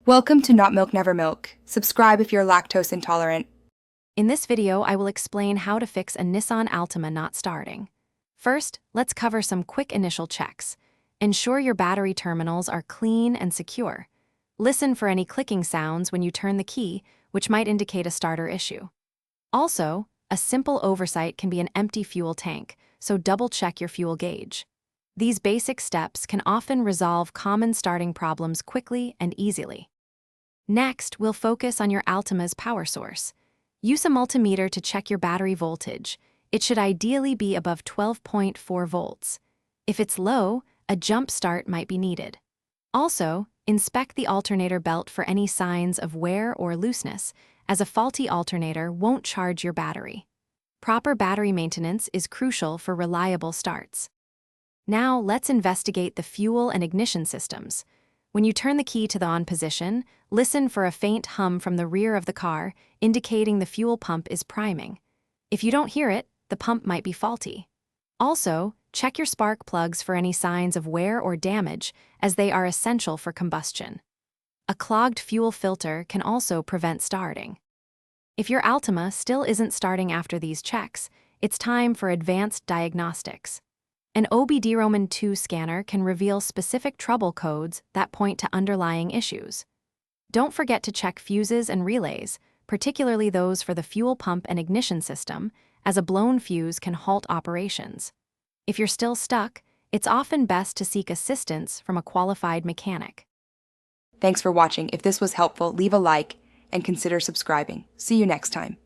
Welcome to Not Milk Never Milk. Subscribe if you're lactose intolerant. In this video, I will explain how to fix a Nissan Altima not starting. First, let's cover some quick initial checks. Ensure your battery terminals are clean and secure. Listen for any clicking sounds when you turn the key, which might indicate a starter issue. Also, a simple oversight can be an empty fuel tank, so double-check your fuel gauge. These basic steps can often resolve common starting problems quickly and easily. Next, we'll focus on your Altima's power source. Use a multimeter to check your battery voltage. It should ideally be above 12.4 volts. If it's low, a jump start might be needed. Also, inspect the alternator belt for any signs of wear or looseness, as a faulty alternator won't charge your battery. Proper battery maintenance is crucial for reliable starts. Now, let's investigate the fuel and ignition systems. When you turn the key to the on position, listen for a faint hum from the rear of the car, indicating the fuel pump is priming. If you don't hear it, the pump might be faulty. Also, check your spark plugs for any signs of wear or damage, as they are essential for combustion. A clogged fuel filter can also prevent starting. If your Altima still isn't starting after these checks, it's time for advanced diagnostics. An OBD-ROMAN2 scanner can reveal specific trouble codes that point to underlying issues. Don't forget to check fuses and relays, particularly those for the fuel pump and ignition system, as a blown fuse can halt operations. If you're still stuck, it's often best to seek assistance from a qualified mechanic. Thanks for watching. If this was helpful, leave a like and consider subscribing. See you next time.